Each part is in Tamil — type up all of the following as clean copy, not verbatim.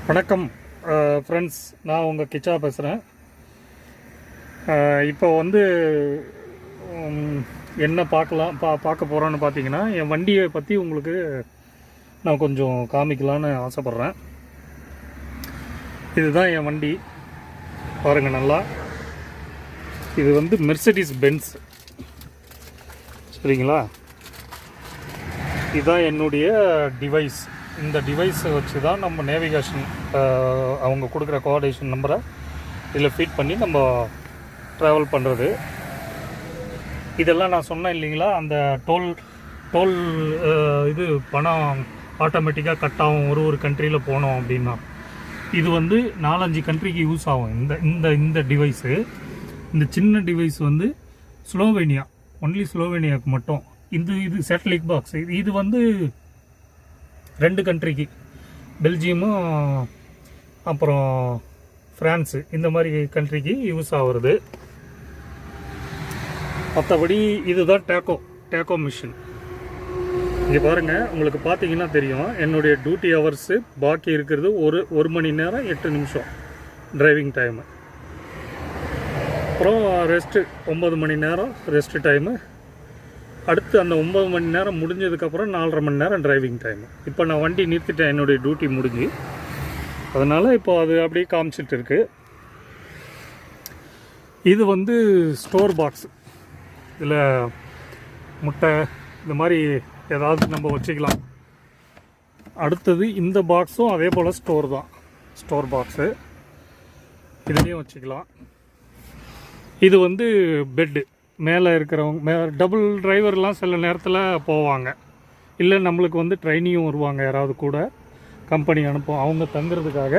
வணக்கம் ஃப்ரெண்ட்ஸ், நான் உங்கள் கிச்சா பேசுகிறேன். இப்போ என்ன பார்க்க போகிறோன்னு பார்த்தீங்கன்னா, என் வண்டியை பற்றி உங்களுக்கு நான் கொஞ்சம் காமிக்கலான்னு ஆசைப்பட்றேன். இதுதான் என் வண்டி, பாருங்கள் நல்லா. இது மெர்சிடிஸ் பென்ஸ், சரிங்களா? இதுதான் என்னுடைய டிவைஸ். இந்த டிவைஸை வச்சு தான் நம்ம நேவிகேஷன், அவங்க கொடுக்குற கோஆர்டினேஷன் நம்பரை இதில் ஃபீட் பண்ணி நம்ம ட்ராவல் பண்ணுறது. இதெல்லாம் நான் சொன்னேன் இல்லைங்களா, அந்த டோல் இது பணம் ஆட்டோமேட்டிக்காக கட் ஆகும் ஒரு கண்ட்ரியில் போனோம் அப்படின்னா. இது 4-5 கண்ட்ரிக்கு யூஸ் ஆகும். இந்த டிவைஸு, இந்த சின்ன டிவைஸ் ஸ்லோவேனியா, ஒன்லி ஸ்லோவேனியாவுக்கு மட்டும். இது சேட்டலைட் பாக்ஸ். இது 2 கண்ட்ரிக்கு, பெல்ஜியமும் அப்புறம் ஃப்ரான்ஸு, இந்த மாதிரி கண்ட்ரிக்கு யூஸ் ஆகுறது. மற்றபடி இதுதான் டேக்கோ மிஷின். இங்கே பாருங்கள், உங்களுக்கு பார்த்தீங்கன்னா தெரியும், என்னுடைய டியூட்டி ஹவர்ஸு பாக்கி இருக்கிறது ஒரு மணி நேரம் 8 நிமிஷம் டிரைவிங் டைமு. அப்புறம் ரெஸ்ட்டு 9 மணி நேரம் ரெஸ்ட்டு டைமு. அடுத்து அந்த 9 மணி நேரம் முடிஞ்சதுக்கப்புறம் 4.5 மணி நேரம் டிரைவிங் டைமு. இப்போ நான் வண்டி நிறுத்திட்டேன், என்னுடைய டியூட்டி முடிஞ்சு. அதனால் இப்போ அது அப்படியே காமிச்சிட்டு இருக்கு. இது ஸ்டோர் பாக்ஸ். இதில் முட்டை இந்த மாதிரி ஏதாவது நம்ம வச்சுக்கலாம். அடுத்தது இந்த பாக்ஸும் அதே போல் ஸ்டோர் பாக்ஸு, இதுலேயும் வச்சுக்கலாம். இது பெட்டு. மேலே இருக்கிறவங்க டபுள் டிரைவர்லாம் சில நேரத்தில் போவாங்க, இல்லை நம்மளுக்கு ட்ரைனியும் வருவாங்க, யாராவது கூட கம்பெனி அனுப்பும், அவங்க தங்குறதுக்காக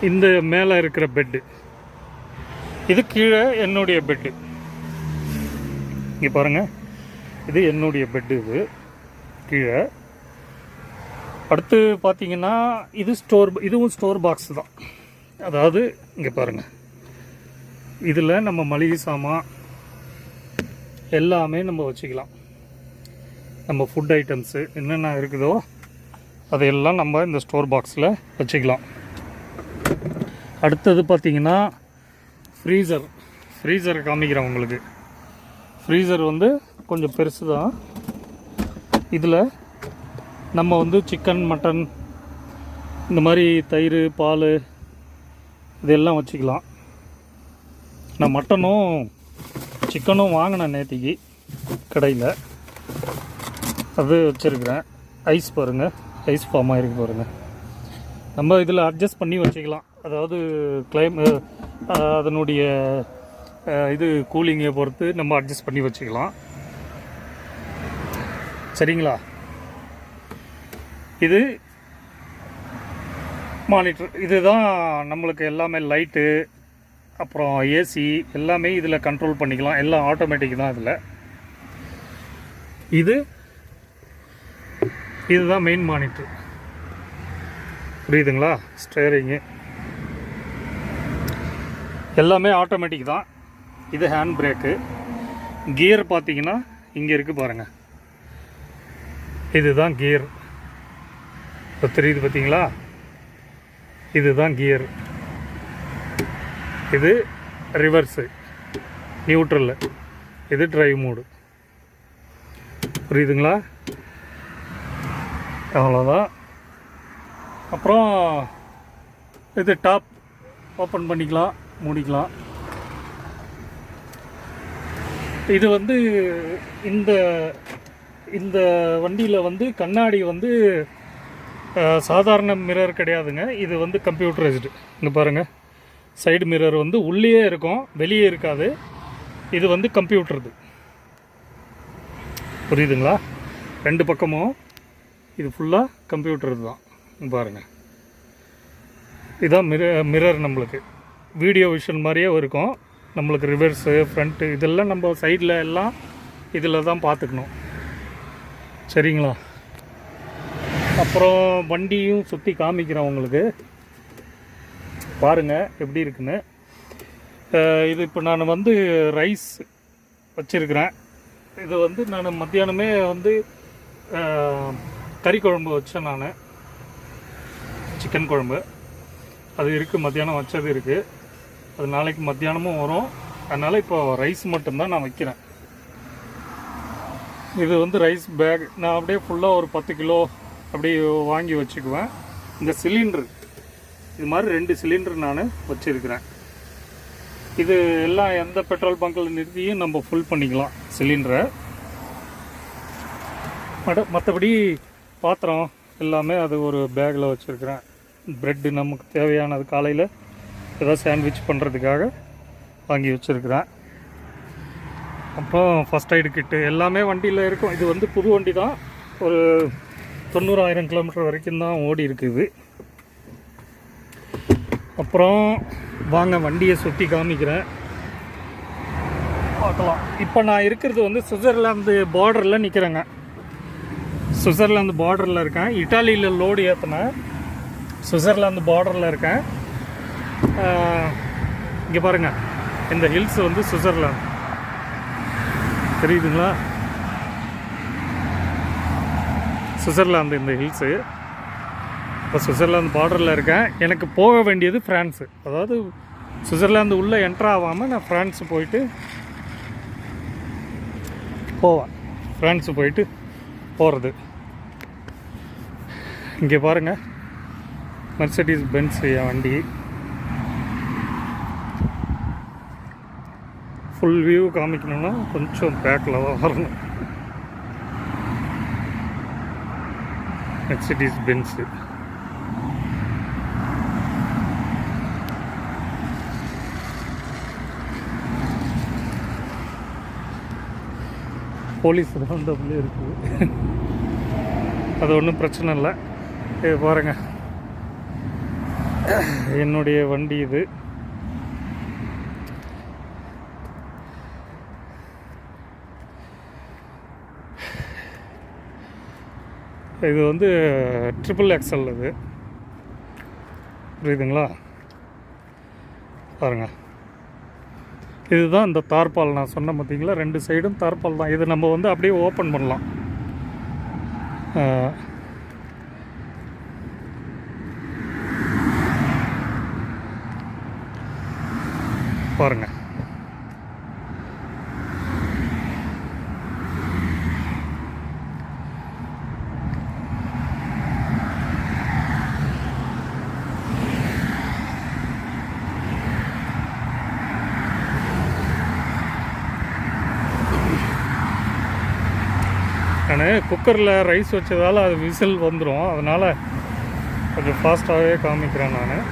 இந்த மேலே இருக்கிற பெட்டு. இது கீழே என்னுடைய பெட்டு. இங்கே பாருங்கள், இது என்னுடைய பெட்டு. இது கீழே. அடுத்து பார்த்தீங்கன்னா இதுவும் ஸ்டோர் பாக்ஸ் தான். அதாவது இங்கே பாருங்கள், இதில் நம்ம மளிகை சாமான் எல்லாமே நம்ம வச்சுக்கலாம். நம்ம ஃபுட் ஐட்டம்ஸு என்னென்ன இருக்குதோ அதையெல்லாம் நம்ம இந்த ஸ்டோர் பாக்ஸில் வச்சுக்கலாம். அடுத்தது பார்த்திங்கன்னா ஃப்ரீசர் காமிக்கிறேன் உங்களுக்கு. ஃப்ரீசர் கொஞ்சம் பெருசு தான். இதில் நம்ம சிக்கன், மட்டன், இந்த மாதிரி தயிர், பால் இதெல்லாம் வச்சுக்கலாம். நான் மட்டனும் சிக்கனும் வாங்கினேன் நேற்றுக்கு கடையில், அது வச்சுருக்கிறேன். ஐஸ் பாருங்கள், ஐஸ் ஃபார்ம் ஆகிருக்கு பாருங்கள். நம்ம இதில் அட்ஜஸ்ட் பண்ணி வச்சுக்கலாம். அதாவது அதனுடைய கூலிங்கை பொறுத்து நம்ம அட்ஜஸ்ட் பண்ணி வச்சுக்கலாம், சரிங்களா? இது மானிட்டர். இதுதான் நம்மளுக்கு எல்லாமே லைட்டு, அப்புறம் ஏசி எல்லாமே இதில் கண்ட்ரோல் பண்ணிக்கலாம். எல்லாம் ஆட்டோமேட்டிக் தான் இதில். இதுதான் மெயின் மானிட்டர், புரியுதுங்களா? ஸ்டேரிங்கு எல்லாமே ஆட்டோமேட்டிக் தான். இது ஹேண்ட் பிரேக்கு. கியர் பார்த்தீங்கன்னா இங்கே இருக்குது பாருங்கள், இதுதான் கியர். இப்போ தெரியுது பார்த்தீங்களா? இதுதான் கியர். இது ரிவர்ஸு, நியூட்ரல். இது டிரைவ் மோடு, புரியுதுங்களா? அவ்வளோதான். அப்புறம் இது டாப் ஓப்பன் பண்ணிக்கலாம், மூடிக்கலாம். இது இந்த இந்த வண்டியில் கண்ணாடி சாதாரண மிரர் கிடையாதுங்க. இது கம்ப்யூட்டரைஸ்டு. இங்கே பாருங்கள், சைடு மிரர் உள்ளே இருக்கும், வெளியே இருக்காது. இது கம்ப்யூட்டருது, புரியுதுங்களா? 2 பக்கமும் இது ஃபுல்லாக கம்ப்யூட்டர் தான். பாருங்கள், இதுதான் மிரர். நம்மளுக்கு வீடியோ விஷன் மாதிரியே இருக்கும். நம்மளுக்கு ரிவர்ஸு, ஃப்ரண்ட்டு இதெல்லாம் நம்ம சைடில் எல்லாம் இதில் தான் பார்த்துக்கணும், சரிங்களா? அப்புறம் வண்டியும் சுற்றி காமிக்கிறேன் உங்களுக்கு, பாருங்கள் எப்படி இருக்குன்னு. இது இப்போ நான் ரைஸ் வச்சுருக்கிறேன். இது நான் மத்தியானமே கறி குழம்பு வச்சேன், நான் சிக்கன் குழம்பு. அது இருக்குது, மத்தியானம் வச்சது இருக்குது. அது நாளைக்கு மத்தியானமும் வரும். அதனால் இப்போ ரைஸ் மட்டும்தான் நான் வைக்கிறேன். இது வந்து ரைஸ் பேக். நான் அப்படியே ஃபுல்லாக ஒரு 10 கிலோ அப்படி வாங்கி வச்சுக்குவேன். இந்த சிலிண்ட்ரு இது மாதிரி 2 சிலிண்டர் நான் வச்சுருக்கிறேன். இது எல்லாம் எந்த பெட்ரோல் பங்கில் நிறுத்தியும் நம்ம ஃபுல் பண்ணிக்கலாம் சிலிண்டரை. மற்றபடி பாத்திரம் எல்லாமே அது ஒரு பேக்கில் வச்சுருக்கிறேன். ப்ரெட்டு நமக்கு தேவையானது காலையில் ஏதாவது சாண்ட்விச் பண்ணுறதுக்காக வாங்கி வச்சுருக்கிறேன். அப்புறம் ஃபஸ்ட் எய்டு கிட்டு எல்லாமே வண்டியில் இருக்கும். இது வந்து புது வண்டி தான், ஒரு 90,000 கிலோமீட்டர் வரைக்கும் தான் ஓடி இருக்குது. அப்புறம் வாங்க வண்டியை சுற்றி காமிக்கிறேன், பார்க்கலாம். இப்போ நான் இருக்கிறது வந்து சுவிட்சர்லாந்து பார்டரில் நிற்கிறேங்க. சுவிட்சர்லாந்து பார்டரில் இருக்கேன். இட்டாலியில் லோடு ஏற்றினேன், சுவிட்சர்லாந்து பார்டரில் இருக்கேன். இங்கே பாருங்கள், இந்த ஹில்ஸ் வந்து சுவிட்சர்லாந்து தெரியுதுங்களா? சுவிட்சர்லாந்து இந்த ஹில்ஸு. இப்போ சுவிட்சர்லாந்து பார்டரில் இருக்கேன். எனக்கு போக வேண்டியது ஃப்ரான்ஸு. அதாவது சுவிட்சர்லாந்து உள்ளே என்ட்ரு ஆகாமல் நான் ஃப்ரான்ஸு போயிட்டு போவேன். ஃப்ரான்ஸு போயிட்டு போகிறது. இங்கே பாருங்கள், மெர்சிடிஸ் பென்ஸ் என் வண்டி. ஃபுல் வியூ காமிக்கணும்னா கொஞ்சம் பேக்கில் தான் வரணும். Mercedes Benz. போலீஸ் ரவுண்டப்லேயே இருக்குது. அது ஒன்றும் பிரச்சனை இல்லை. பாருங்கள், என்னுடைய வண்டி இது. இது வந்து XXL இது, புரியுதுங்களா? பாருங்கள், இதுதான் இந்த தார்பால் நான் சொன்ன பார்த்தீங்களா, 2 சைடும் தார்பால் தான். இது நம்ம வந்து அப்படியே ஓப்பன் பண்ணலாம். பாருங்கள், நான் குக்கரில் ரைஸ் வச்சதால் அது விசில் வந்துடும். அதனால் கொஞ்சம் ஃபாஸ்ட்டாகவே காமிக்கிறேன் நான்.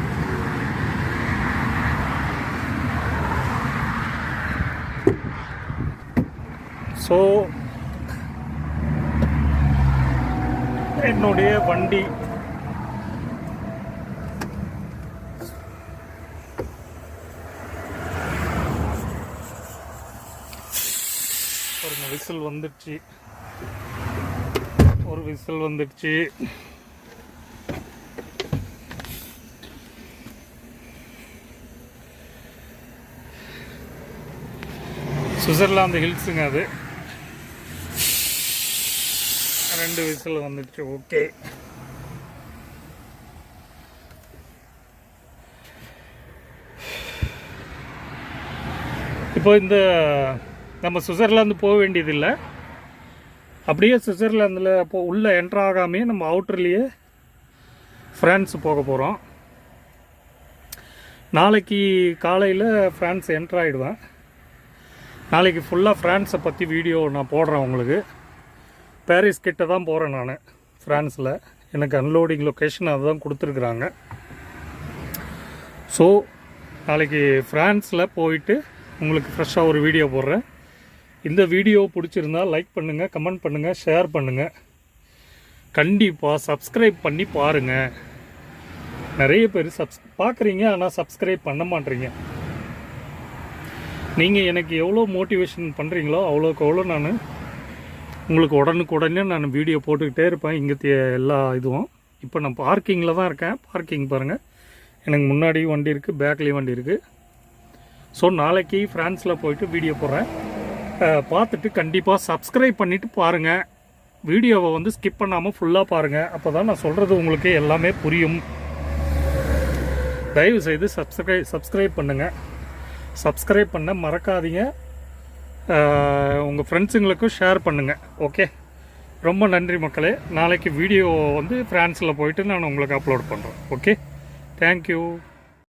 ஸோ என்னுடைய வண்டி ஒரு விசில் வந்துடுச்சு, ஒரு விசில் வந்துடுச்சு. சுவிட்சர்லாந்து ஹில்ஸுங்க அது. 2 விசில் வந்துடுச்சு. ஓகே, இப்போ இந்த நம்ம சுவிட்சர்லாந்து போக வேண்டியதில்லை. அப்படியே சுவிட்சர்லாந்தில் அப்போ உள்ளே என்ட்ரு ஆகாமே நம்ம அவுட்டர்லேயே ஃப்ரான்ஸ் போக போகிறோம். நாளைக்கு காலையில் ஃப்ரான்ஸ் என்ட்ரு ஆகிடுவேன். நாளைக்கு ஃபுல்லாக ஃப்ரான்ஸை பற்றி வீடியோ நான் போடுறேன் உங்களுக்கு. பாரிஸ் கிட்ட தான் போகிறேன் நான் ஃப்ரான்ஸில். எனக்கு அன்லோடிங் லொக்கேஷன் அதுதான் கொடுத்துருக்குறாங்க. ஸோ நாளைக்கு ஃப்ரான்ஸில் போயிட்டு உங்களுக்கு ஃப்ரெஷ்ஷாக ஒரு வீடியோ போடுறேன். இந்த வீடியோ பிடிச்சிருந்தால் லைக் பண்ணுங்கள், கமெண்ட் பண்ணுங்கள், ஷேர் பண்ணுங்கள். கண்டிப்பாக சப்ஸ்கிரைப் பண்ணி பாருங்கள். நிறைய பேர் பார்க்குறீங்க, ஆனால் சப்ஸ்கிரைப் பண்ண மாட்டேறீங்க. நீங்கள் எனக்கு எவ்வளோ மோட்டிவேஷன் பண்ணுறீங்களோ அவ்வளோக்கு அவ்வளோ நான் உங்களுக்கு உடனுக்குடனே நான் வீடியோ போட்டுக்கிட்டே இருப்பேன். இங்கே எல்லா இதுவும். இப்போ நான் பார்க்கிங்கில் தான் இருக்கேன். பார்க்கிங் பாருங்கள், எனக்கு முன்னாடி வண்டி இருக்குது, பேக்லேயும் வண்டி இருக்குது. ஸோ நாளைக்கு ஃப்ரான்ஸில் போயிட்டு வீடியோ போடுறேன். பார்த்துட்டு கண்டிப்பாக சப்ஸ்கிரைப் பண்ணிவிட்டு பாருங்கள். வீடியோவை வந்து ஸ்கிப் பண்ணாமல் ஃபுல்லாக பாருங்கள். அப்போ தான் நான் சொல்கிறது உங்களுக்கு எல்லாமே புரியும். தயவு செய்து சப்ஸ்கிரைப் பண்ணுங்கள். சப்ஸ்கிரைப் பண்ண மறக்காதீங்க. உங்கள் ஃப்ரெண்ட்ஸுங்களுக்கும் ஷேர் பண்ணுங்கள். ஓகே, ரொம்ப நன்றி மக்களே. நாளைக்கு வீடியோ வந்து ஃப்ரான்ஸில் போயிட்டு நான் உங்களுக்கு அப்லோட் பண்ணுறேன். Okay, thank you.